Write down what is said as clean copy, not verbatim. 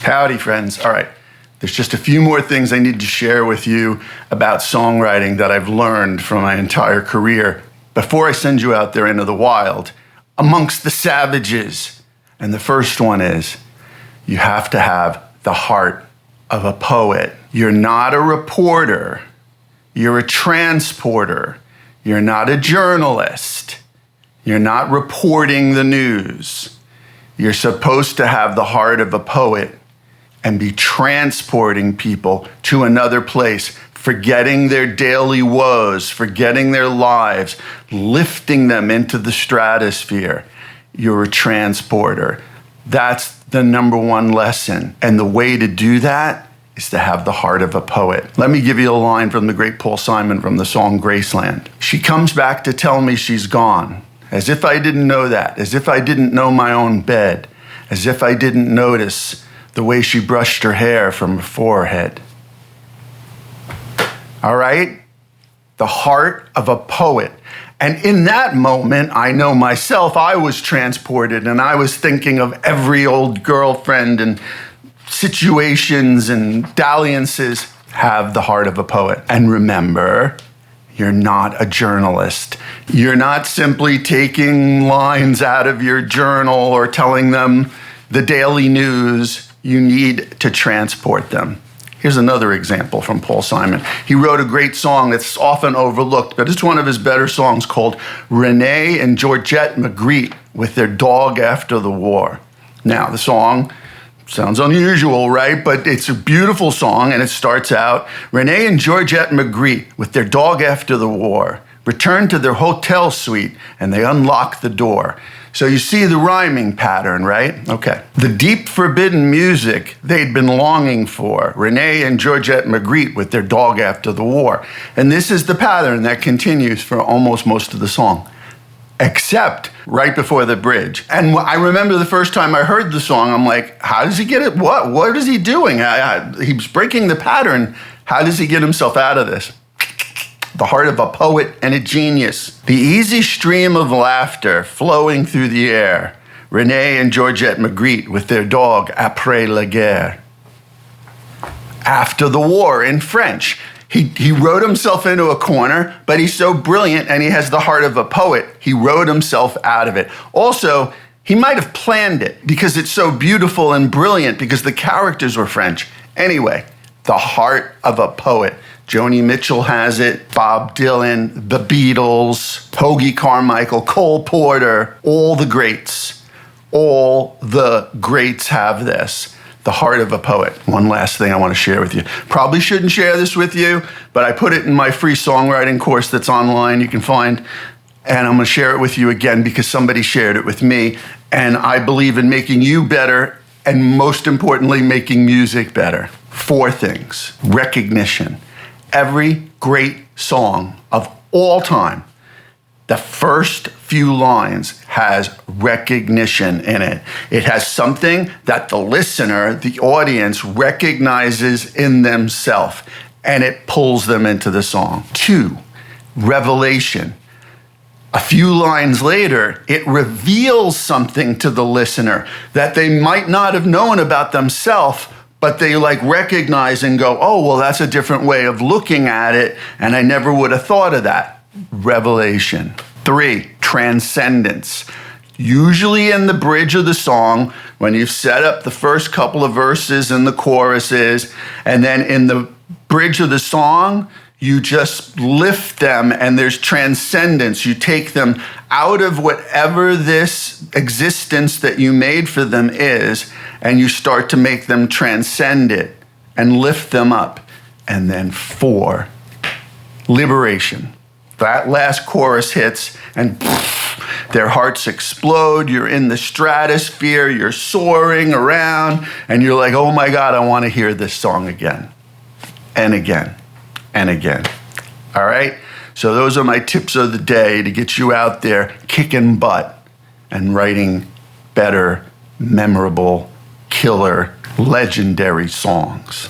Howdy, friends. All right, there's just a few more things I need to share with you about songwriting that I've learned from my entire career before I send you out there into the wild amongst the savages. And the first one is you have to have the heart of a poet. You're not a reporter. You're a transporter. You're not a journalist. You're not reporting the news. You're supposed to have the heart of a poet and be transporting people to another place, forgetting their daily woes, forgetting their lives, lifting them into the stratosphere. You're a transporter. That's the number one lesson. And the way to do that is to have the heart of a poet. Let me give you a line from the great Paul Simon from the song Graceland. She comes back to tell me she's gone, as if I didn't know that, as if I didn't know my own bed, as if I didn't notice the way she brushed her hair from her forehead. All right? The heart of a poet. And in that moment, I know myself, I was transported and I was thinking of every old girlfriend and situations and dalliances. Have the heart of a poet. And remember, you're not a journalist. You're not simply taking lines out of your journal or telling them the daily news. You need to transport them. Here's another example from Paul Simon. He wrote a great song that's often overlooked, but it's one of his better songs called Renee and Georgette Magritte with Their Dog After the War. Now, the song sounds unusual, right? But it's a beautiful song, and it starts out, Renee and Georgette Magritte with their dog after the war return to their hotel suite, and they unlock the door. So you see the rhyming pattern, right? Okay. The deep forbidden music they'd been longing for, Renee and Georgette Magritte with their dog after the war. And this is the pattern that continues for almost most of the song, except right before the bridge. And I remember the first time I heard the song, I'm like, how does he get it? What is he doing? He's breaking the pattern. How does he get himself out of this? The heart of a poet and a genius. The easy stream of laughter flowing through the air. Renee and Georgette Magritte with their dog après la guerre. After the war in French. He wrote himself into a corner, but he's so brilliant and he has the heart of a poet. He wrote himself out of it. Also, he might have planned it because it's so beautiful and brilliant because the characters were French. Anyway, the heart of a poet. Joni Mitchell has it, Bob Dylan, the Beatles, Hoagy Carmichael, Cole Porter, all the greats. All the greats have this, the heart of a poet. One last thing I want to share with you. Probably shouldn't share this with you, but I put it in my free songwriting course that's online, you can find, and I'm going to share it with you again because somebody shared it with me, and I believe in making you better, and most importantly, making music better. 4 things. Recognition. Every great song of all time, the first few lines has recognition in it. It has something that the listener, the audience, recognizes in themselves, and it pulls them into the song. 2, revelation. A few lines later, it reveals something to the listener that they might not have known about themselves, but they recognize and go, oh, well, that's a different way of looking at it, and I never would have thought of that. Revelation. 3, transcendence. Usually in the bridge of the song, when you've set up the first couple of verses and the choruses, and then in the bridge of the song, you just lift them and there's transcendence. You take them out of whatever this existence that you made for them is, and you start to make them transcend it and lift them up. And then 4, liberation. That last chorus hits and their hearts explode. You're in the stratosphere, you're soaring around, and you're like, oh my God, I want to hear this song again and again and again. All right? So those are my tips of the day to get you out there kicking butt and writing better, memorable, killer, legendary songs.